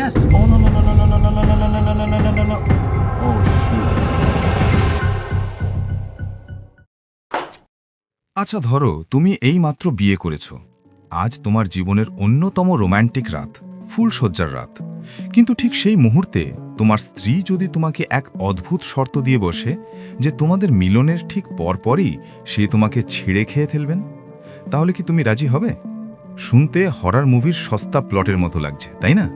Yes. Oh no no no no no no no no no no no no no no no. Oh shoot. আচ্ছা ধরো তুমি এইমাত্র বিয়ে করেছো। আজ তোমার জীবনের অন্যতম রোম্যান্টিক রাত, ফুলশয্যার রাত। কিন্তু ঠিক সেই মুহূর্তে তোমার স্ত্রী যদি তোমাকে এক অদ্ভুত শর্ত দিয়ে বসে যে তোমাদের মিলনের ঠিক পরপরই সে তোমাকে ছেড়ে খেয়ে ফেলবেন, তাহলে কি তুমি রাজি হবে? শুনতে হরর মুভির সস্তা প্লটের মতো লাগছে, তাই না?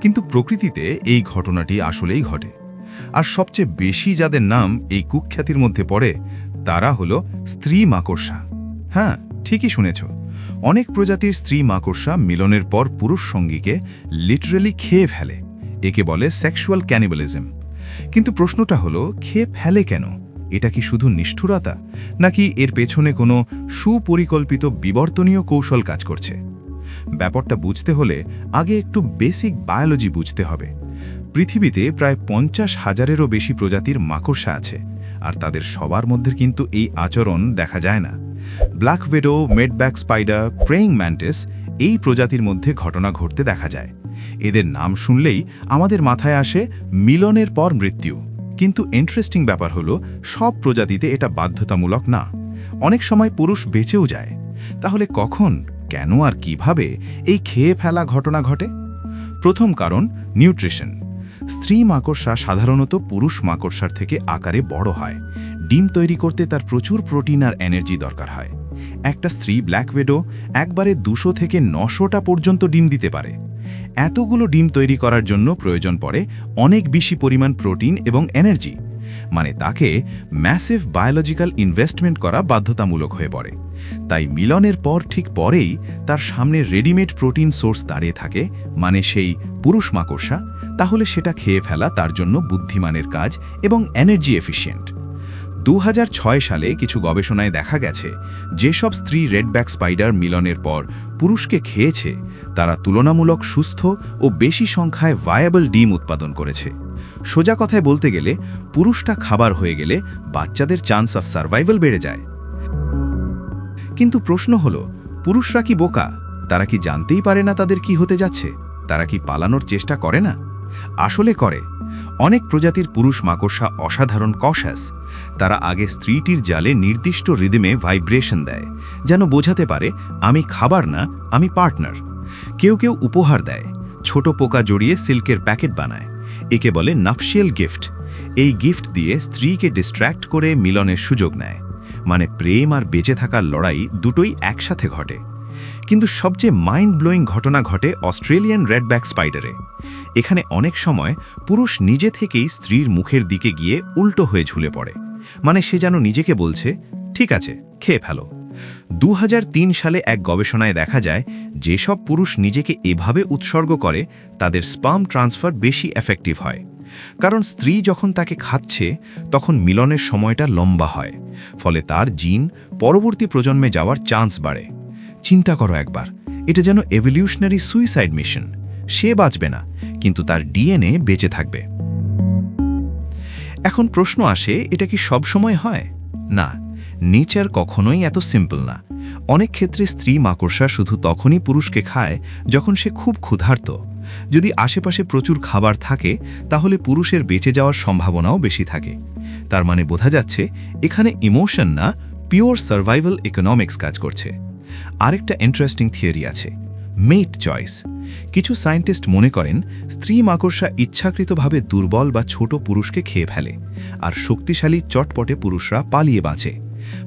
কিন্তু প্রকৃতিতে এই ঘটনাটি আসলেই ঘটে। আর সবচেয়ে বেশি যাদের নাম এই কুখ্যাতির মধ্যে পড়ে তারা হলো স্ত্রী মাকড়সা। হ্যাঁ, ঠিকই শুনেছ। অনেক প্রজাতির স্ত্রী মাকড়সা মিলনের পর পুরুষ সঙ্গীকে লিটারালি খেয়ে ফেলে। একে বলে সেক্সুয়াল ক্যানিবালিজম। কিন্তু প্রশ্নটা হলো, খেয়ে ফেলে কেন? এটা কি শুধু নিষ্ঠুরতা, নাকি এর পেছনে কোনো সুপরিকল্পিত বিবর্তনীয় কৌশল কাজ করছে? ব্যাপারটা বুঝতে হলে আগে একটু বেসিক বায়োলজি বুঝতে হবে। পৃথিবীতে প্রায় 50,000-এরও বেশি প্রজাতির মাকড়সা আছে, আর তাদের সবার মধ্যে কিন্তু এই আচরণ দেখা যায় না। Black widow, redback spider, praying mantis এই প্রজাতির মধ্যে ঘটনা ঘটতে দেখা যায়। এদের নাম শুনলেই আমাদের মাথায় আসে মিলনের পর মৃত্যু। কিন্তু ইন্টারেস্টিং ব্যাপার হলো, সব প্রজাতিতে এটা বাধ্যতামূলক না। অনেক সময় পুরুষ বেঁচেও যায়। তাহলে কখন, কেন আর কিভাবে এই খেয়ে ফেলা ঘটনা ঘটে? প্রথম কারণ, নিউট্রিশন। স্ত্রী মাকড়সা সাধারণত পুরুষ মাকড়সার থেকে আকারে বড় হয়। ডিম তৈরি করতে তার প্রচুর প্রোটিন আর এনার্জি দরকার হয়। একটা স্ত্রী ব্ল্যাক উইডো একবারে 200 থেকে 900টা পর্যন্ত ডিম দিতে পারে। এতগুলো ডিম তৈরি করার জন্য প্রয়োজন পড়ে অনেক বেশি পরিমাণ প্রোটিন এবং এনার্জি। মানে তাকে ম্যাসিভ বায়োলজিক্যাল ইনভেস্টমেন্ট করা বাধ্যতামূলক হয়ে পড়ে। তাই মিলনের পর ঠিক পরেই তার সামনে রেডিমেড প্রোটিন সোর্স দাঁড়িয়ে থাকে, মানে সেই পুরুষ মাকড়সা। তাহলে সেটা খেয়ে ফেলা তার জন্য বুদ্ধিমানের কাজ এবং এনার্জি এফিশিয়েন্ট। 2006 সালে কিছু গবেষণায় দেখা গেছে, যেসব স্ত্রী রেডব্যাক স্পাইডার মিলনের পর পুরুষকে খেয়েছে তারা তুলনামূলক সুস্থ ও বেশি সংখ্যায় ভায়াবল ডিম উৎপাদন করেছে। সোজা কথায় বলতে গেলে, পুরুষটা খাবার হয়ে গেলে বাচ্চাদের চান্স অফ সার্ভাইভাল বেড়ে যায়। কিন্তু প্রশ্ন হলো, পুরুষরা কি বোকা? তারা কি জানতেই পারে না তাদের কি হতে যাচ্ছে? তারা কি পালানোর চেষ্টা করে না? আসলে করে। অনেক প্রজাতির পুরুষ মাকড়সা অসাধারণ কশাস। তারা আগে স্ত্রীটির জালে নির্দিষ্ট রিদমে ভাইব্রেশন দেয়, যেন বোঝাতে পারে আমি খাবার না, আমি পার্টনার। কেউ কেউ উপহার দেয়, ছোট পোকা জড়িয়ে সিল্কের প্যাকেট বানায়। একে বলে নাফশিয়াল গিফট। এই গিফট দিয়ে স্ত্রীকে ডিস্ট্র্যাক্ট করে মিলনের সুযোগ নেয়। মানে প্রেম আর বেঁচে থাকার লড়াই দুটোই একসাথে ঘটে। কিন্তু সবচেয়ে মাইন্ড ব্লোয়িং ঘটনা ঘটে অস্ট্রেলিয়ান রেডব্যাক স্পাইডারে। এখানে অনেক সময় পুরুষ নিজে থেকেই স্ত্রীর মুখের দিকে গিয়ে উল্টো হয়ে ঝুলে পড়ে। মানে সে যেন নিজেকে বলছে, ঠিক আছে, খেয়ে ফেলো। 2003 সালে এক গবেষণায় দেখা যায়, যেসব পুরুষ নিজেকে এভাবে উৎসর্গ করে তাদের স্পার্ম ট্রান্সফার বেশি এফেক্টিভ হয়। কারণ স্ত্রী যখন তাকে খাচ্ছে তখন মিলনের সময়টা লম্বা হয়, ফলে তার জিন পরবর্তী প্রজন্মে যাওয়ার চান্স বাড়ে। চিন্তা করো একবার, এটা যেন এভলিউশনারি সুইসাইড মিশন। সে বাঁচবে না, কিন্তু তার ডিএনএ বেঁচে থাকবে। এখন প্রশ্ন আসে, এটা কি সব সময় হয়? না, নেচার কখনোই এত সিম্পল না। অনেক ক্ষেত্রে স্ত্রী মাকড়সা শুধু তখনই পুরুষকে খায় যখন সে খুব ক্ষুধার্ত। যদি আশেপাশে প্রচুর খাবার থাকে তাহলে পুরুষের বেঁচে যাওয়ার সম্ভাবনাও বেশি থাকে। তার মানে বোঝা যাচ্ছে, এখানে ইমোশন না, পিওর সার্ভাইভাল ইকোনমিক্স কাজ করছে। আরেকটা ইন্টারেস্টিং থিওরি আছে, মেট চয়েস। কিছু সায়েন্টিস্ট মনে করেন স্ত্রী মাকড়সা ইচ্ছাকৃতভাবে দুর্বল বা ছোট পুরুষকে খেয়ে ফেলে, আর শক্তিশালী চটপটে পুরুষরা পালিয়ে বাঁচে।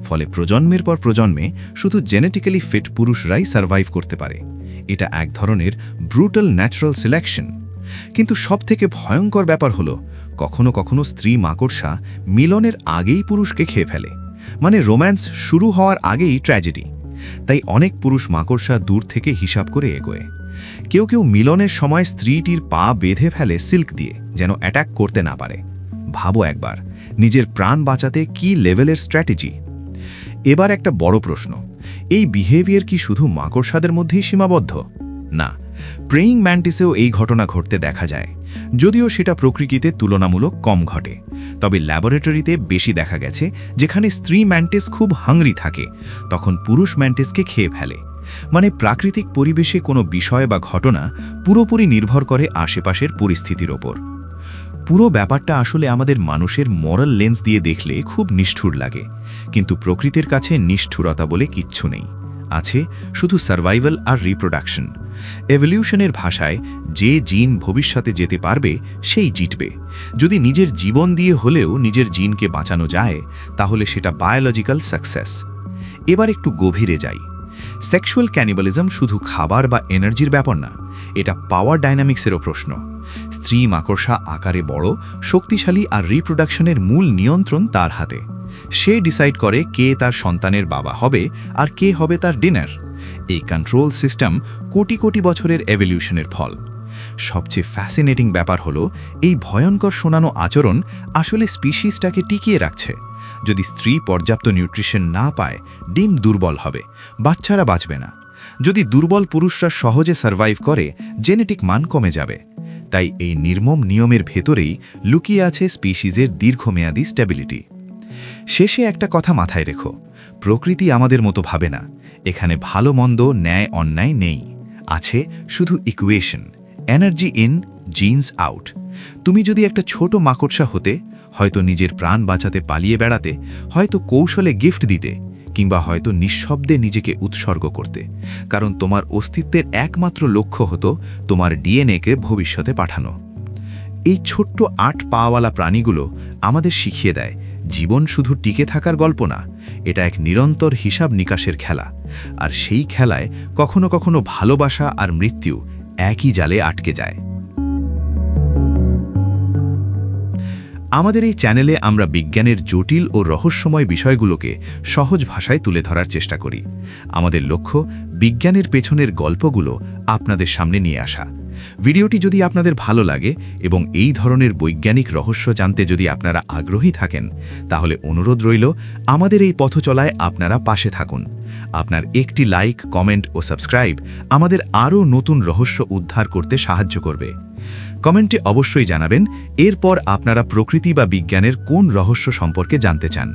ফলে প্রজন্মের পর প্রজন্মে শুধু জেনেটিক্যালি ফিট পুরুষরাই সার্ভাইভ করতে পারে। এটা এক ধরনের ব্রুটাল ন্যাচারাল সিলেকশন। কিন্তু সবথেকে ভয়ঙ্কর ব্যাপার হলো, কখনো কখনো স্ত্রী মাকড়সা মিলনের আগেই পুরুষকে খেয়ে ফেলে। মানে রোম্যান্স শুরু হওয়ার আগেই ট্র্যাজেডি। তাই অনেক পুরুষ মাকড়সা দূর থেকে হিসাব করে এগোয়। কেউ কেউ মিলনের সময় স্ত্রীটির পা বেঁধে ফেলে সিল্ক দিয়ে, যেন অ্যাটাক করতে না পারে। ভাবো একবার, নিজের প্রাণ বাঁচাতে কি লেভেলের স্ট্র্যাটেজি। এবার একটা বড় প্রশ্ন, এই বিহেভিয়ার কি শুধু মাকড়সাদের মধ্যেই সীমাবদ্ধ? না, প্রেইং ম্যান্টিসেও এই ঘটনা ঘটতে দেখা যায়, যদিও সেটা প্রকৃতিতে তুলনামূলক কম ঘটে। তবে ল্যাবরেটরিতে বেশি দেখা গেছে, যেখানে স্ত্রী ম্যান্টিস খুব হাংরি থাকে তখন পুরুষ ম্যান্টিসকে খেয়ে ফেলে। মানে প্রাকৃতিক পরিবেশে কোনো বিষয় বা ঘটনা পুরোপুরি নির্ভর করে আশেপাশের পরিস্থিতির ওপর। পুরো ব্যাপারটা আসলে আমাদের মানুষের মরাল লেন্স দিয়ে দেখলে খুব নিষ্ঠুর লাগে, কিন্তু প্রকৃতির কাছে নিষ্ঠুরতা বলে কিচ্ছু নেই। আছে শুধু সার্ভাইভাল আর রিপ্রোডাকশন। এভলিউশনের ভাষায় যে জিন ভবিষ্যতে যেতে পারবে সেই জিতবে। যদি নিজের জীবন দিয়ে হলেও নিজের জিনকে বাঁচানো যায়, তাহলে সেটা বায়োলজিক্যাল সাকসেস। এবার একটু গভীরে যাই। সেক্সুয়াল ক্যানিবালিজম শুধু খাবার বা এনার্জির ব্যাপার না, এটা পাওয়ার ডাইনামিক্সেরও প্রশ্ন। স্ত্রী মাকড়সা আকারে বড়, শক্তিশালী, আর রিপ্রোডাকশনের মূল নিয়ন্ত্রণ তার হাতে। সে ডিসাইড করে কে তার সন্তানের বাবা হবে আর কে হবে তার ডিনার। এই কন্ট্রোল সিস্টেম কোটি কোটি বছরের এভলিউশনের ফল। সবচেয়ে ফ্যাসিনেটিং ব্যাপার হলো এই ভয়ঙ্কর শোনানো আচরণ আসলে স্পিসিসটাকে টিকিয়ে রাখছে। যদি স্ত্রী পর্যাপ্ত নিউট্রিশন না পায়, ডিম দুর্বল হবে, বাচ্চারা বাঁচবে না। যদি দুর্বল পুরুষরা সহজে সার্ভাইভ করে, জেনেটিক মান কমে যাবে। তাই এই নির্মম নিয়মের ভেতরেই লুকিয়ে আছে স্পিসিসের দীর্ঘমেয়াদী স্ট্যাবিলিটি। শেষে একটা কথা মাথায় রেখো, প্রকৃতি আমাদের মতো ভাবে না। এখানে ভালো মন্দ, ন্যায় অন্যায় নেই। আছে শুধু equation, energy in, genes out. তুমি যদি একটা ছোট মাকড়সা হতে, হয়তো নিজের প্রাণ বাঁচাতে পালিয়ে বেড়াতে, হয়তো কৌশলে গিফট দিতে, কিংবা হয়তো নিঃশব্দে নিজেকে উৎসর্গ করতে, কারণ তোমার অস্তিত্বের একমাত্র লক্ষ্য হতো তোমার ডিএনএকে ভবিষ্যতে পাঠানো। এই ছোট্ট 8 পাওয়ালা প্রাণীগুলো আমাদের শিখিয়ে দেয়, জীবন শুধু টিকে থাকার গল্প না, এটা এক নিরন্তর হিসাব নিকাশের খেলা। আর সেই খেলায় কখনো কখনো ভালোবাসা আর মৃত্যু একই জালে আটকে যায়। আমাদের এই চ্যানেলে আমরা বিজ্ঞানের জটিল ও রহস্যময় বিষয়গুলোকে সহজ ভাষায় তুলে ধরার চেষ্টা করি। আমাদের লক্ষ্য বিজ্ঞানের পেছনের গল্পগুলো আপনাদের সামনে নিয়ে আসা। ভিডিওটি যদি আপনাদের ভালো লাগে এবং এই ধরনের বৈজ্ঞানিক রহস্য জানতে যদি আপনারা আগ্রহী থাকেন, তাহলে অনুরোধ রইল আমাদের এই পথচলায় আপনারা পাশে থাকুন। আপনার একটি লাইক, কমেন্ট ও সাবস্ক্রাইব আমাদের আরও নতুন রহস্য উদ্ধার করতে সাহায্য করবে। কমেন্টে অবশ্যই জানাবেন এরপর আপনারা প্রকৃতি বা বিজ্ঞানের কোন রহস্য সম্পর্কে জানতে চান।